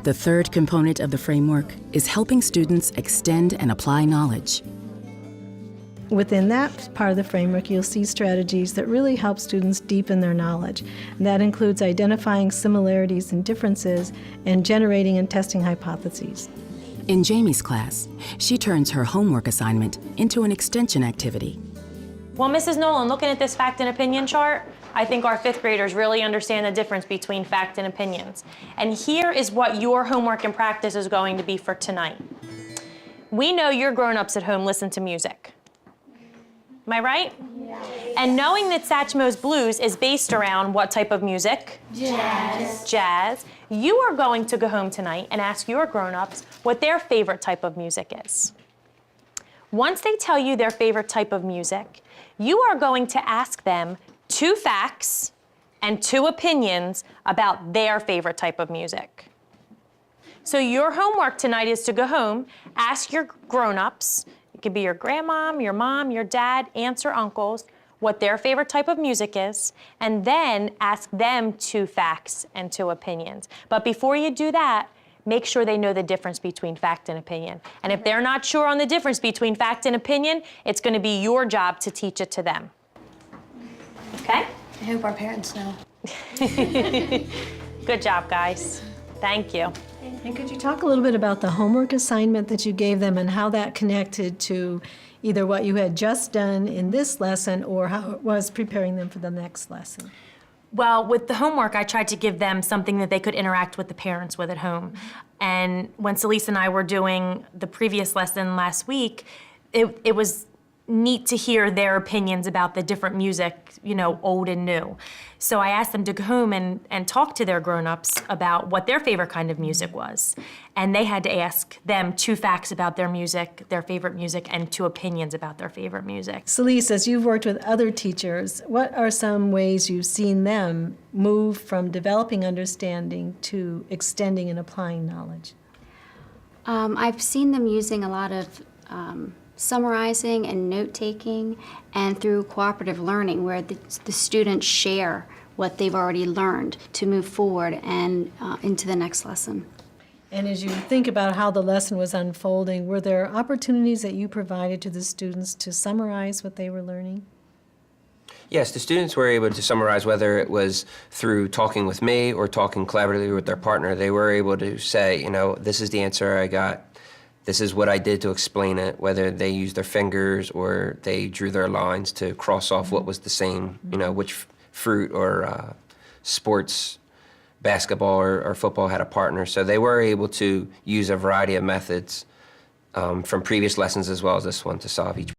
The third component of the framework is helping students extend and apply knowledge. Within that part of the framework, you'll see strategies that really help students deepen their knowledge. And that includes identifying similarities and differences and generating and testing hypotheses. In Jamie's class, she turns her homework assignment into an extension activity. Well, Mrs. Nolan, looking at this fact and opinion chart, I think our fifth graders really understand the difference between fact and opinions. And here is what your homework and practice is going to be for tonight. We know your grown-ups at home listen to music. Am I right? Yeah. And knowing that Satchmo's Blues is based around what type of music? Jazz. Jazz. You are going to go home tonight and ask your grown-ups what their favorite type of music is. Once they tell you their favorite type of music, you are going to ask them 2 facts and 2 opinions about their favorite type of music. So your homework tonight is to go home, ask your grown-ups, it could be your grandmom, your mom, your dad, aunts or uncles, what their favorite type of music is, and then ask them 2 facts and 2 opinions. But before you do that, make sure they know the difference between fact and opinion. And if they're not sure on the difference between fact and opinion, it's going to be your job to teach it to them. Okay? I hope our parents know. Good job, guys. Thank you. And could you talk a little bit about the homework assignment that you gave them and how that connected to either what you had just done in this lesson or how it was preparing them for the next lesson? Well, with the homework, I tried to give them something that they could interact with the parents with at home. And when Celeste and I were doing the previous lesson last week, it was neat to hear their opinions about the different music, you know, old and new. So I asked them to go home and talk to their grown-ups about what their favorite kind of music was. And they had to ask them 2 facts about their music, their favorite music, and 2 opinions about their favorite music. Celeste, as you've worked with other teachers, what are some ways you've seen them move from developing understanding to extending and applying knowledge? I've seen them using a lot of summarizing and note-taking, and through cooperative learning where the students share what they've already learned to move forward and into the next lesson. And as you think about how the lesson was unfolding, were there opportunities that you provided to the students to summarize what they were learning? Yes, the students were able to summarize, whether it was through talking with me or talking collaboratively with their partner. They were able to say, you know, this is the answer I got. This is what I did to explain it, whether they used their fingers or they drew their lines to cross off what was the same, you know, which fruit or sports, basketball or football had a partner. So they were able to use a variety of methods from previous lessons as well as this one to solve each